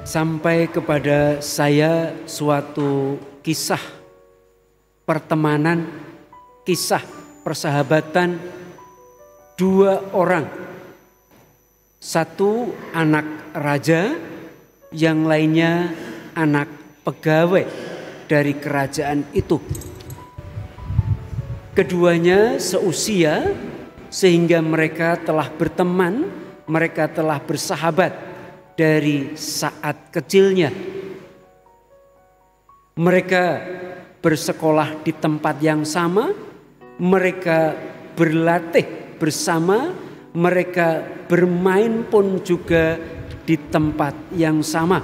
sampai kepada saya suatu kisah pertemanan, kisah persahabatan dua orang. Satu anak raja, yang lainnya anak pegawai dari kerajaan itu. Keduanya seusia sehingga mereka telah berteman, mereka telah bersahabat dari saat kecilnya. Mereka bersekolah di tempat yang sama, mereka berlatih bersama, mereka bermain pun juga di tempat yang sama.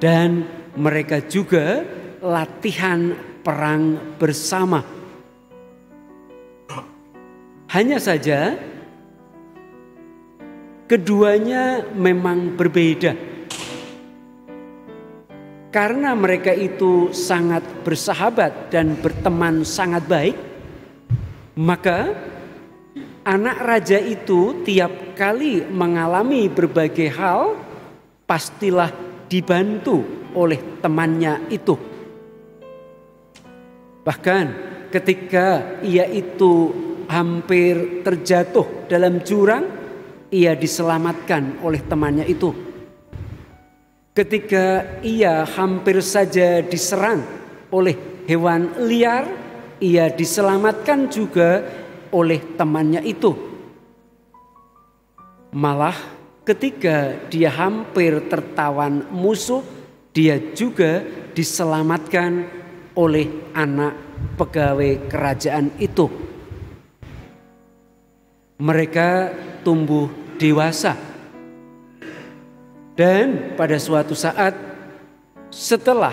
Dan mereka juga latihan perang bersama. Hanya saja keduanya memang berbeda. Karena mereka itu sangat bersahabat dan berteman sangat baik, maka anak raja itu tiap kali mengalami berbagai hal pastilah dibantu oleh temannya itu. Bahkan ketika ia itu hampir terjatuh dalam jurang, ia diselamatkan oleh temannya itu. Ketika ia hampir saja diserang oleh hewan liar, ia diselamatkan juga oleh temannya itu. Malah ketika dia hampir tertawan musuh, dia juga diselamatkan oleh anak pegawai kerajaan itu. Mereka tumbuh dewasa. Dan pada suatu saat setelah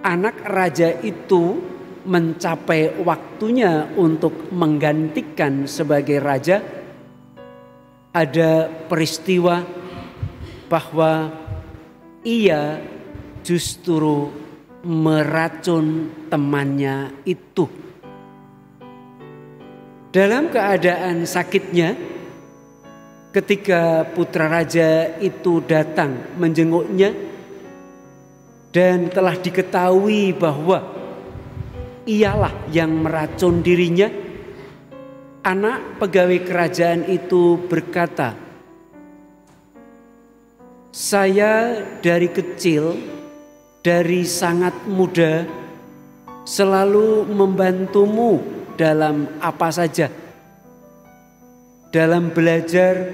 anak raja itu mencapai waktunya untuk menggantikan sebagai raja, ada peristiwa bahwa ia justru meracun temannya itu. Dalam keadaan sakitnya, ketika putra raja itu datang menjenguknya dan telah diketahui bahwa ialah yang meracun dirinya, anak pegawai kerajaan itu berkata, "Saya dari kecil, dari sangat muda, selalu membantumu dalam apa saja. Dalam belajar,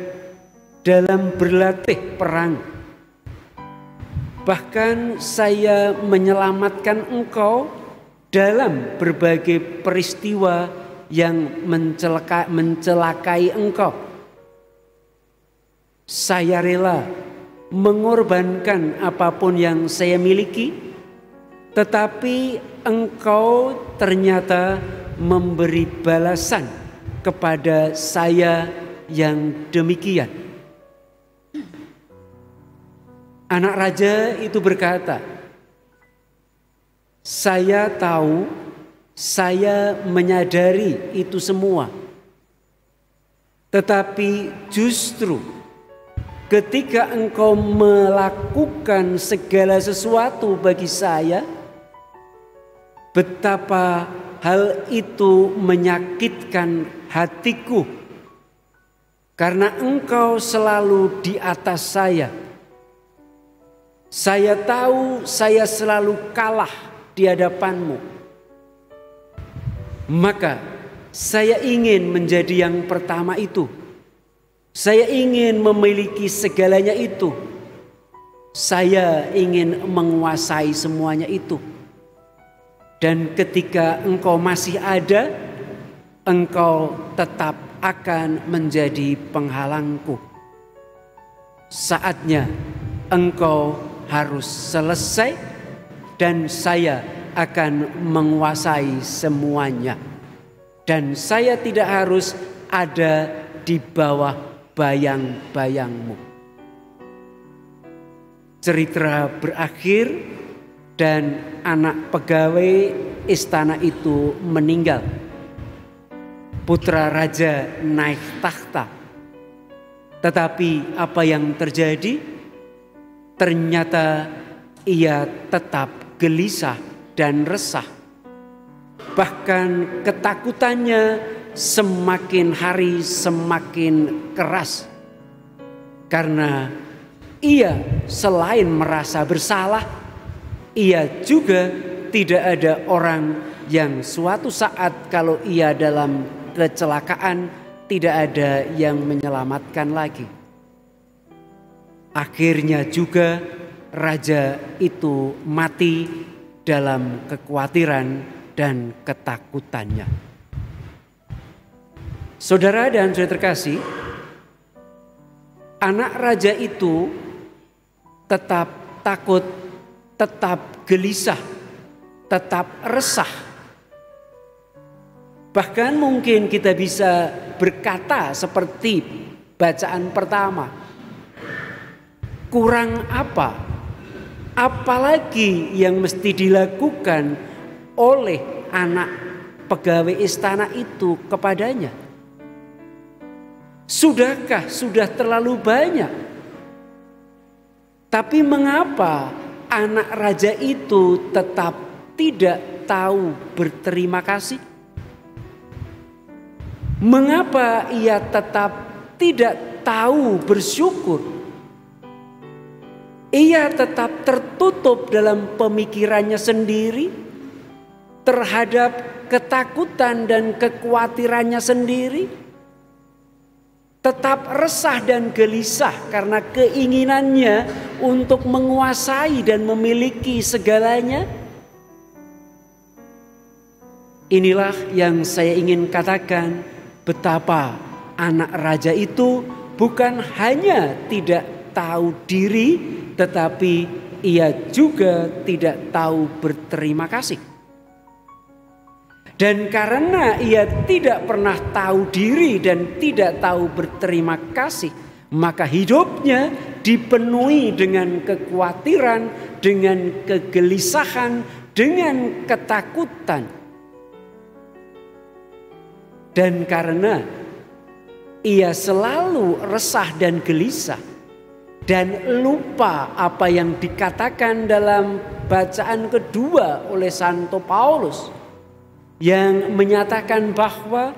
dalam berlatih perang. Bahkan saya menyelamatkan engkau dalam berbagai peristiwa yang mencelakai engkau. Saya rela mengorbankan apapun yang saya miliki, tetapi engkau ternyata memberi balasan kepada saya yang demikian." Anak raja itu berkata, "Saya tahu, saya menyadari itu semua. Tetapi justru ketika engkau melakukan segala sesuatu bagi saya, betapa hal itu menyakitkan hatiku. Karena engkau selalu di atas saya. Saya tahu saya selalu kalah di hadapanmu. Maka saya ingin menjadi yang pertama itu. Saya ingin memiliki segalanya itu. Saya ingin menguasai semuanya itu. Dan ketika engkau masih ada, engkau tetap akan menjadi penghalangku. Saatnya engkau harus selesai dan saya akan menguasai semuanya. Dan saya tidak harus ada di bawah bayang-bayangmu." Cerita berakhir dan anak pegawai istana itu meninggal. Putra raja naik takhta. Tetapi apa yang terjadi? ternyata ia tetap gelisah dan resah. Bahkan ketakutannya semakin hari semakin keras. Karena ia selain merasa bersalah, ia juga tidak ada orang yang suatu saat kalau ia dalam kecelakaan tidak ada yang menyelamatkan lagi. Akhirnya juga raja itu mati dalam kekhawatiran dan ketakutannya. Saudara dan saudara terkasih, anak raja itu tetap takut, tetap gelisah, tetap resah. Bahkan mungkin kita bisa berkata seperti bacaan pertama, kurang apa? Apalagi yang mesti dilakukan oleh anak pegawai istana itu kepadanya? Sudahkah sudah terlalu banyak? Tapi mengapa anak raja itu tetap tidak tahu berterima kasih? Mengapa ia tetap tidak tahu bersyukur? Ia tetap tertutup dalam pemikirannya sendiri terhadap ketakutan dan kekhawatirannya sendiri. Tetap resah dan gelisah karena keinginannya untuk menguasai dan memiliki segalanya. Inilah yang saya ingin katakan, betapa anak raja itu bukan hanya tidak tahu diri, tetapi ia juga tidak tahu berterima kasih. Dan karena ia tidak pernah tahu diri dan tidak tahu berterima kasih, maka hidupnya dipenuhi dengan kekhawatiran, dengan kegelisahan, dengan ketakutan. Dan karena ia selalu resah dan gelisah dan lupa apa yang dikatakan dalam bacaan kedua oleh Santo Paulus, yang menyatakan bahwa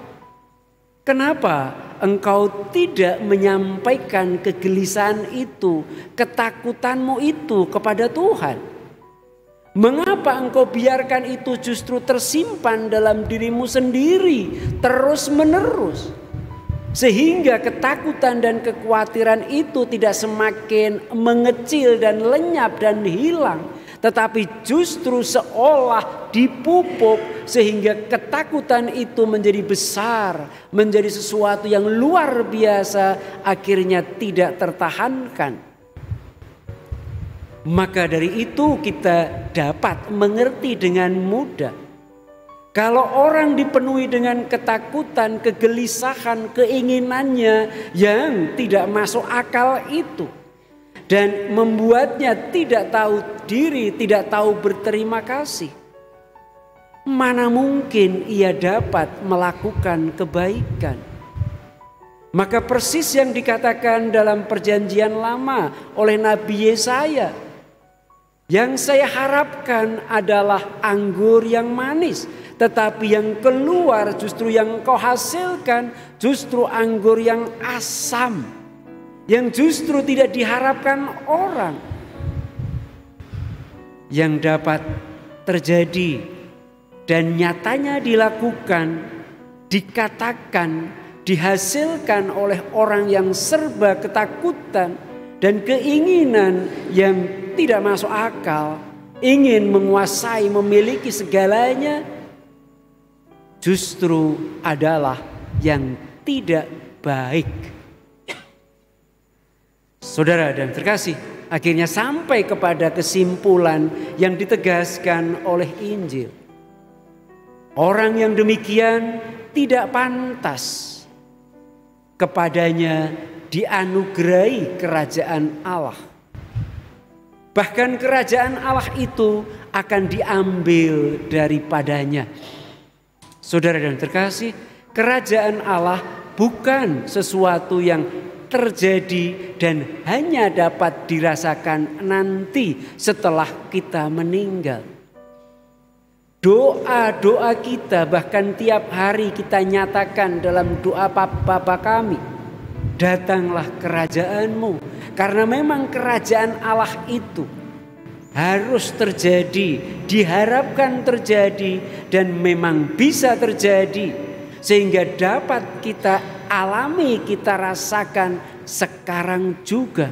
kenapa engkau tidak menyampaikan kegelisahan itu, ketakutanmu itu kepada Tuhan? Mengapa engkau biarkan itu justru tersimpan dalam dirimu sendiri terus menerus? Sehingga ketakutan dan kekhawatiran itu tidak semakin mengecil dan lenyap dan hilang, tetapi justru seolah dipupuk sehingga ketakutan itu menjadi besar, menjadi sesuatu yang luar biasa, akhirnya tidak tertahankan. Maka dari itu kita dapat mengerti dengan mudah, kalau orang dipenuhi dengan ketakutan, kegelisahan, keinginannya yang tidak masuk akal itu, dan membuatnya tidak tahu diri, tidak tahu berterima kasih, mana mungkin ia dapat melakukan kebaikan? Maka persis yang dikatakan dalam Perjanjian Lama oleh Nabi Yesaya, yang saya harapkan adalah anggur yang manis, tetapi yang keluar justru yang kau hasilkan justru anggur yang asam, yang justru tidak diharapkan orang. Yang dapat terjadi dan nyatanya dilakukan, dikatakan, dihasilkan oleh orang yang serba ketakutan dan keinginan yang tidak masuk akal, ingin menguasai, memiliki segalanya, justru adalah yang tidak baik. Saudara dan terkasih, akhirnya sampai kepada kesimpulan yang ditegaskan oleh Injil. Orang yang demikian tidak pantas kepadanya dianugerahi kerajaan Allah. Bahkan kerajaan Allah itu akan diambil daripadanya. Saudara dan terkasih, kerajaan Allah bukan sesuatu yang terjadi dan hanya dapat dirasakan nanti setelah kita meninggal. Doa-doa kita bahkan tiap hari kita nyatakan dalam doa Bapa kami, datanglah kerajaanmu. Karena memang kerajaan Allah itu harus terjadi, diharapkan terjadi, dan memang bisa terjadi, sehingga dapat kita alami, kita rasakan sekarang juga.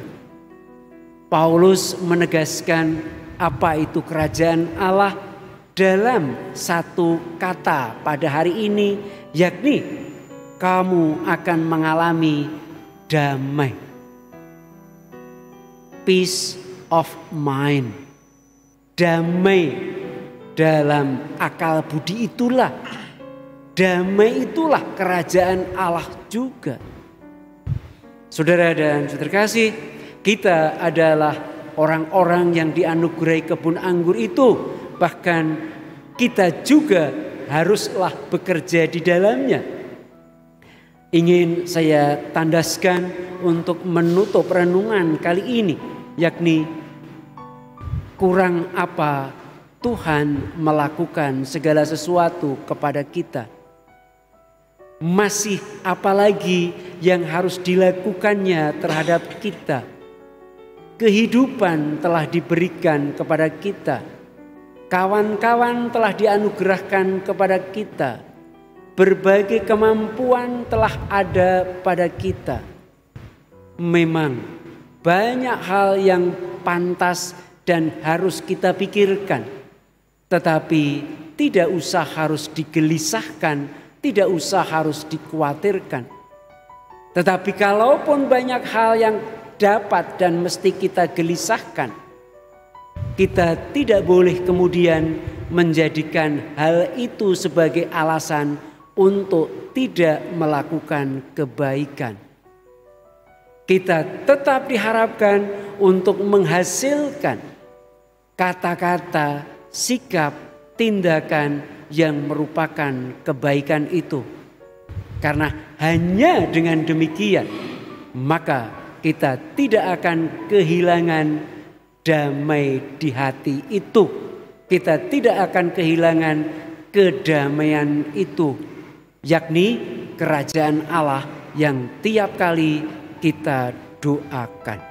Paulus menegaskan apa itu kerajaan Allah dalam satu kata pada hari ini, yakni kamu akan mengalami damai, peace of mind. Damai dalam akal budi itulah, damai itulah kerajaan Allah juga. Saudara dan saudara kasih, kita adalah orang-orang yang dianugerahi kebun anggur itu. Bahkan kita juga haruslah bekerja di dalamnya. Ingin saya tandaskan untuk menutup renungan kali ini, yakni kurang apa Tuhan melakukan segala sesuatu kepada kita. Masih apalagi yang harus dilakukannya terhadap kita. Kehidupan telah diberikan kepada kita. Kawan-kawan telah dianugerahkan kepada kita. Berbagai kemampuan telah ada pada kita. Memang banyak hal yang pantas dan harus kita pikirkan. Tetapi tidak usah harus digelisahkan, tidak usah harus dikhawatirkan. Tetapi kalaupun banyak hal yang dapat dan mesti kita gelisahkan, kita tidak boleh kemudian menjadikan hal itu sebagai alasan untuk tidak melakukan kebaikan. Kita tetap diharapkan untuk menghasilkan kata-kata, sikap, tindakan yang merupakan kebaikan itu. Karena hanya dengan demikian maka kita tidak akan kehilangan damai di hati itu. Kita tidak akan kehilangan kedamaian itu, yakni kerajaan Allah yang tiap kali kita doakan.